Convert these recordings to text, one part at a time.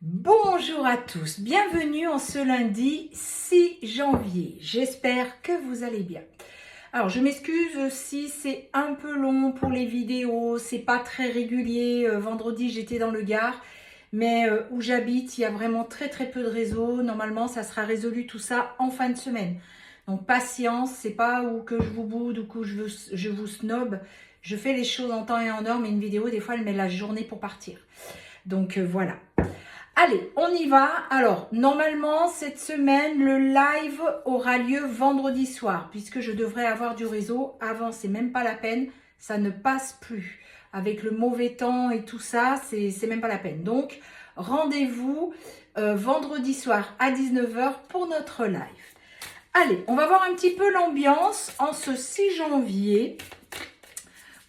Bonjour à tous, bienvenue en ce lundi 6 janvier. J'espère que vous allez bien. Alors je m'excuse si c'est un peu long pour les vidéos, c'est pas très régulier. Vendredi j'étais dans le Gard, mais où j'habite il y a vraiment très peu de réseau. Normalement ça sera résolu tout ça en fin de semaine. Donc patience, c'est pas où que je vous boude ou que je vous snob. Je fais les choses en temps et en heure, mais une vidéo des fois elle met la journée pour partir. Donc voilà. Allez, on y va. Alors, normalement, cette semaine, le live aura lieu vendredi soir, puisque je devrais avoir du réseau. Avant, c'est même pas la peine, ça ne passe plus. Avec le mauvais temps et tout ça, c'est même pas la peine. Donc, rendez-vous vendredi soir à 19h pour notre live. Allez, on va voir un petit peu l'ambiance en ce 6 janvier.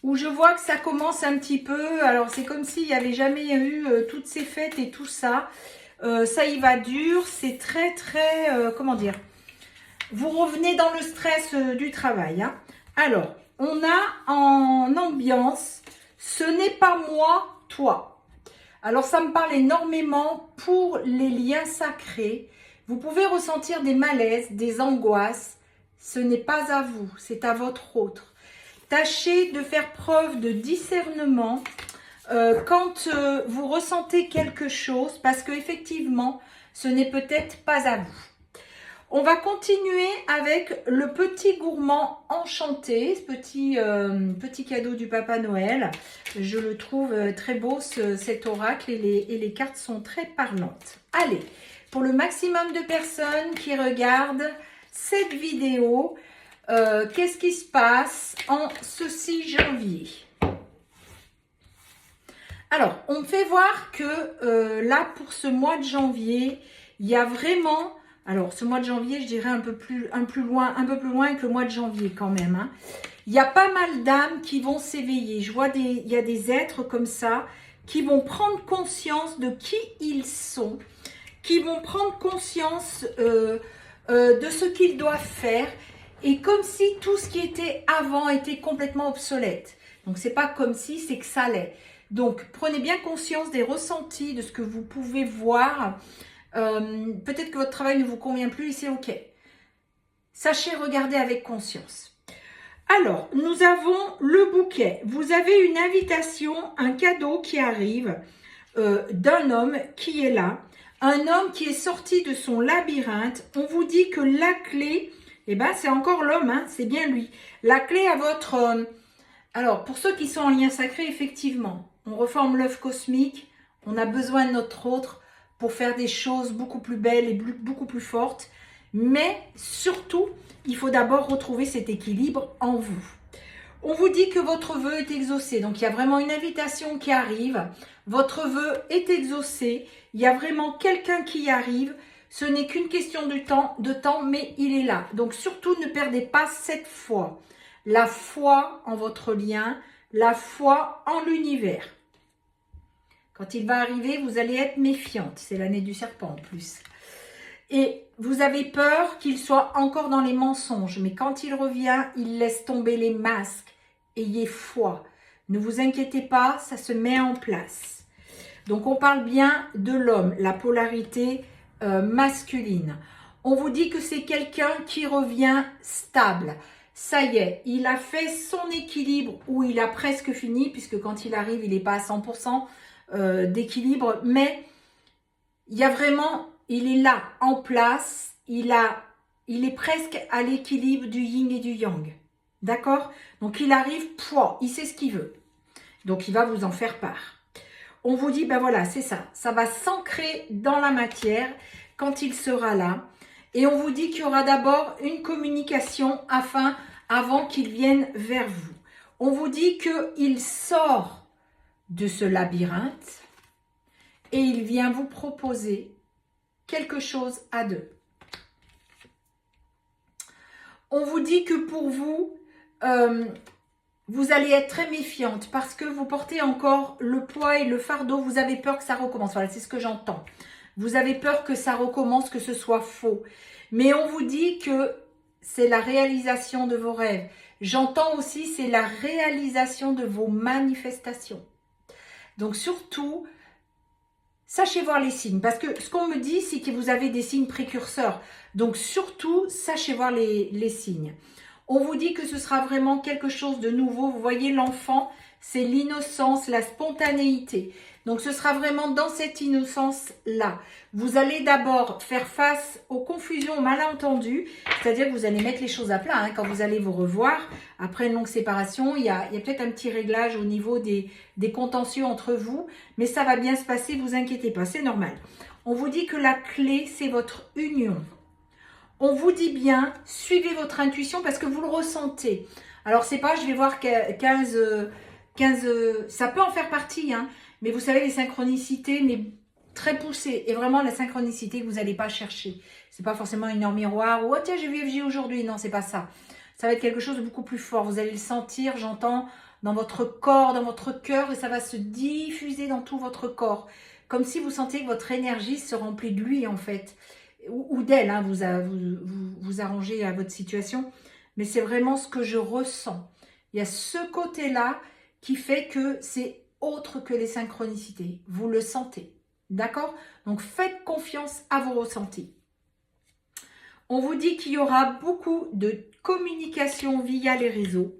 Où je vois que ça commence un petit peu. Alors, c'est comme s'il n'y avait jamais eu toutes ces fêtes et tout ça. Ça y va dur. C'est très, comment dire, vous revenez dans le stress du travail. Hein. Alors, on a en ambiance, ce n'est pas moi, toi. Alors, ça me parle énormément pour les liens sacrés. Vous pouvez ressentir des malaises, des angoisses. Ce n'est pas à vous, c'est à votre autre. Tâchez de faire preuve de discernement quand vous ressentez quelque chose, parce qu'effectivement, ce n'est peut-être pas à vous. On va continuer avec le petit gourmand enchanté, ce petit cadeau du Papa Noël. Je le trouve très beau, cet oracle, et les cartes sont très parlantes. Allez, pour le maximum de personnes qui regardent cette vidéo, qu'est-ce qui se passe en ce 6 janvier? Alors, on me fait voir que là, pour ce mois de janvier, il y a vraiment... Alors, ce mois de janvier, je dirais un peu plus loin que le mois de janvier quand même. Hein. Il y a pas mal d'âmes qui vont s'éveiller. Je vois il y a des êtres comme ça qui vont prendre conscience de qui ils sont, qui vont prendre conscience de ce qu'ils doivent faire. Et comme si tout ce qui était avant était complètement obsolète. Donc, c'est pas comme si, c'est que ça l'est. Donc, prenez bien conscience des ressentis, de ce que vous pouvez voir. Peut-être que votre travail ne vous convient plus et c'est OK. Sachez regarder avec conscience. Alors, nous avons le bouquet. Vous avez une invitation, un cadeau qui arrive d'un homme qui est là. Un homme qui est sorti de son labyrinthe. On vous dit que la clé... Eh bien, c'est encore l'homme, hein, c'est bien lui. La clé à votre... Alors, pour ceux qui sont en lien sacré, effectivement, on reforme l'œuf cosmique, on a besoin de notre autre pour faire des choses beaucoup plus belles et beaucoup plus fortes. Mais surtout, il faut d'abord retrouver cet équilibre en vous. On vous dit que votre vœu est exaucé. Donc, il y a vraiment une invitation qui arrive. Votre vœu est exaucé. Il y a vraiment quelqu'un qui y arrive. Ce n'est qu'une question de temps, mais il est là. Donc, surtout, ne perdez pas cette foi. La foi en votre lien, la foi en l'univers. Quand il va arriver, vous allez être méfiante. C'est l'année du serpent en plus. Et vous avez peur qu'il soit encore dans les mensonges. Mais quand il revient, il laisse tomber les masques. Ayez foi. Ne vous inquiétez pas, ça se met en place. Donc, on parle bien de l'homme, la polarité masculine. On vous dit que c'est quelqu'un qui revient stable. Ça y est, il a fait son équilibre où il a presque fini, puisque quand il arrive, il n'est pas à 100% d'équilibre. Mais il y a vraiment, il est là, en place. Il est presque à l'équilibre du yin et du yang. D'accord? Donc, il arrive, il sait ce qu'il veut. Donc, il va vous en faire part. On vous dit, ben voilà, c'est ça. Ça va s'ancrer dans la matière quand il sera là. Et on vous dit qu'il y aura d'abord une communication avant qu'il vienne vers vous. On vous dit qu'il sort de ce labyrinthe et il vient vous proposer quelque chose à deux. On vous dit que pour vous, vous allez être très méfiante parce que vous portez encore le poids et le fardeau. Vous avez peur que ça recommence. Voilà, c'est ce que j'entends. Vous avez peur que ça recommence, que ce soit faux. Mais on vous dit que c'est la réalisation de vos rêves. J'entends aussi, c'est la réalisation de vos manifestations. Donc surtout, sachez voir les signes. Parce que ce qu'on me dit, c'est que vous avez des signes précurseurs. Donc surtout, sachez voir les signes. On vous dit que ce sera vraiment quelque chose de nouveau. Vous voyez, l'enfant, c'est l'innocence, la spontanéité. Donc ce sera vraiment dans cette innocence-là. Vous allez d'abord faire face aux confusions, aux malentendus. C'est-à-dire que vous allez mettre les choses à plat hein, quand vous allez vous revoir. Après une longue séparation, il y a peut-être un petit réglage au niveau des contentieux entre vous. Mais ça va bien se passer, ne vous inquiétez pas, c'est normal. On vous dit que la clé, c'est votre union. On vous dit bien, suivez votre intuition parce que vous le ressentez. Alors, c'est pas, je vais voir 15, ça peut en faire partie, hein, mais vous savez, les synchronicités, mais très poussées. Et vraiment, la synchronicité que vous n'allez pas chercher. C'est pas forcément une heure miroir ou, oh tiens, j'ai vu FJ aujourd'hui. Non, c'est pas ça. Ça va être quelque chose de beaucoup plus fort. Vous allez le sentir, j'entends, dans votre corps, dans votre cœur, et ça va se diffuser dans tout votre corps. Comme si vous sentiez que votre énergie se remplit de lui, en fait. Ou d'elle, hein, vous arrangez à votre situation. Mais c'est vraiment ce que je ressens. Il y a ce côté-là qui fait que c'est autre que les synchronicités. Vous le sentez. D'accord? Donc, faites confiance à vos ressentis. On vous dit qu'il y aura beaucoup de communication via les réseaux.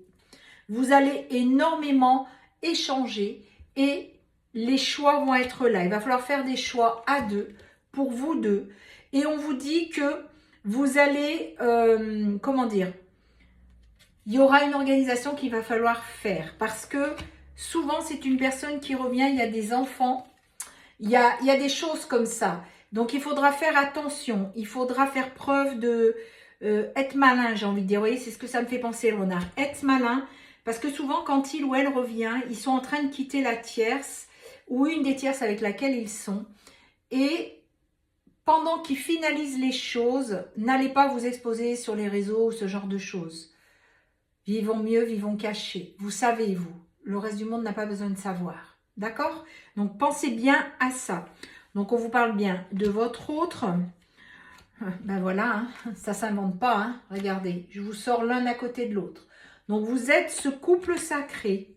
Vous allez énormément échanger et les choix vont être là. Il va falloir faire des choix à deux, pour vous deux. Et on vous dit que vous allez, comment dire, il y aura une organisation qu'il va falloir faire. Parce que souvent, c'est une personne qui revient, il y a des enfants, il y a des choses comme ça. Donc, il faudra faire attention, il faudra faire preuve de être malin, j'ai envie de dire. Vous voyez, c'est ce que ça me fait penser, le renard. Être malin, parce que souvent, quand il ou elle revient, ils sont en train de quitter la tierce ou une des tierces avec laquelle ils sont. Et pendant qu'ils finalisent les choses, n'allez pas vous exposer sur les réseaux ou ce genre de choses. Vivons mieux, vivons cachés. Vous savez, vous. Le reste du monde n'a pas besoin de savoir. D'accord? Donc, pensez bien à ça. Donc, on vous parle bien de votre autre. Ben voilà, hein, ça ne s'invente pas. Hein. Regardez, je vous sors l'un à côté de l'autre. Donc, vous êtes ce couple sacré.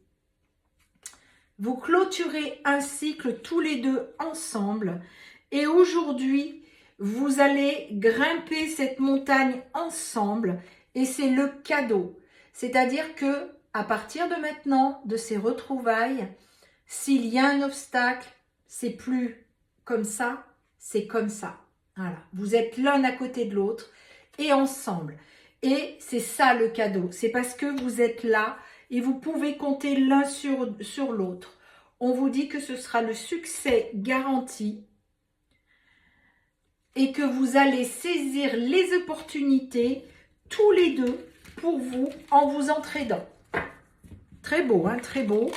Vous clôturez un cycle tous les deux ensemble. Et aujourd'hui, vous allez grimper cette montagne ensemble et c'est le cadeau. C'est-à-dire que à partir de maintenant, de ces retrouvailles, s'il y a un obstacle, c'est plus comme ça, c'est comme ça. Voilà. Vous êtes l'un à côté de l'autre et ensemble. Et c'est ça le cadeau. C'est parce que vous êtes là et vous pouvez compter l'un sur l'autre. On vous dit que ce sera le succès garanti. Et que vous allez saisir les opportunités, tous les deux, pour vous, en vous entraidant. Très beau, hein, très beau.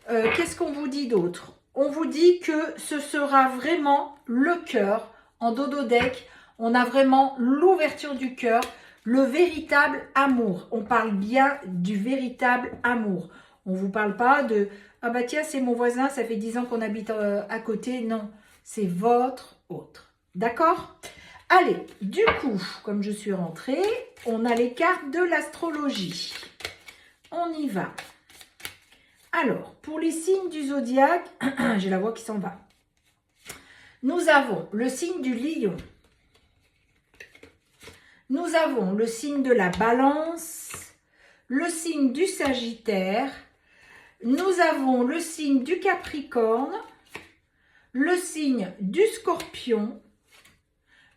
Qu'est-ce qu'on vous dit d'autre? On vous dit que ce sera vraiment le cœur, en dodo deck. On a vraiment l'ouverture du cœur, le véritable amour. On parle bien du véritable amour. On ne vous parle pas de « Ah bah tiens, c'est mon voisin, ça fait 10 ans qu'on habite à côté ». Non, c'est votre autre. D'accord? Allez, du coup, comme je suis rentrée, on a les cartes de l'astrologie. On y va. Alors, pour les signes du zodiaque, j'ai la voix qui s'en va. Nous avons le signe du lion. Nous avons le signe de la balance, le signe du sagittaire. Nous avons le signe du capricorne, le signe du scorpion,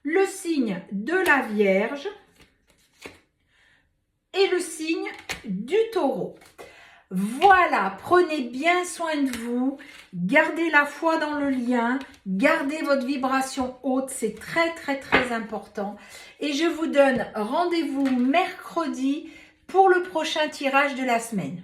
le signe de la Vierge et le signe du Taureau. Voilà, prenez bien soin de vous, gardez la foi dans le lien, gardez votre vibration haute, c'est très très très important. Et je vous donne rendez-vous mercredi pour le prochain tirage de la semaine.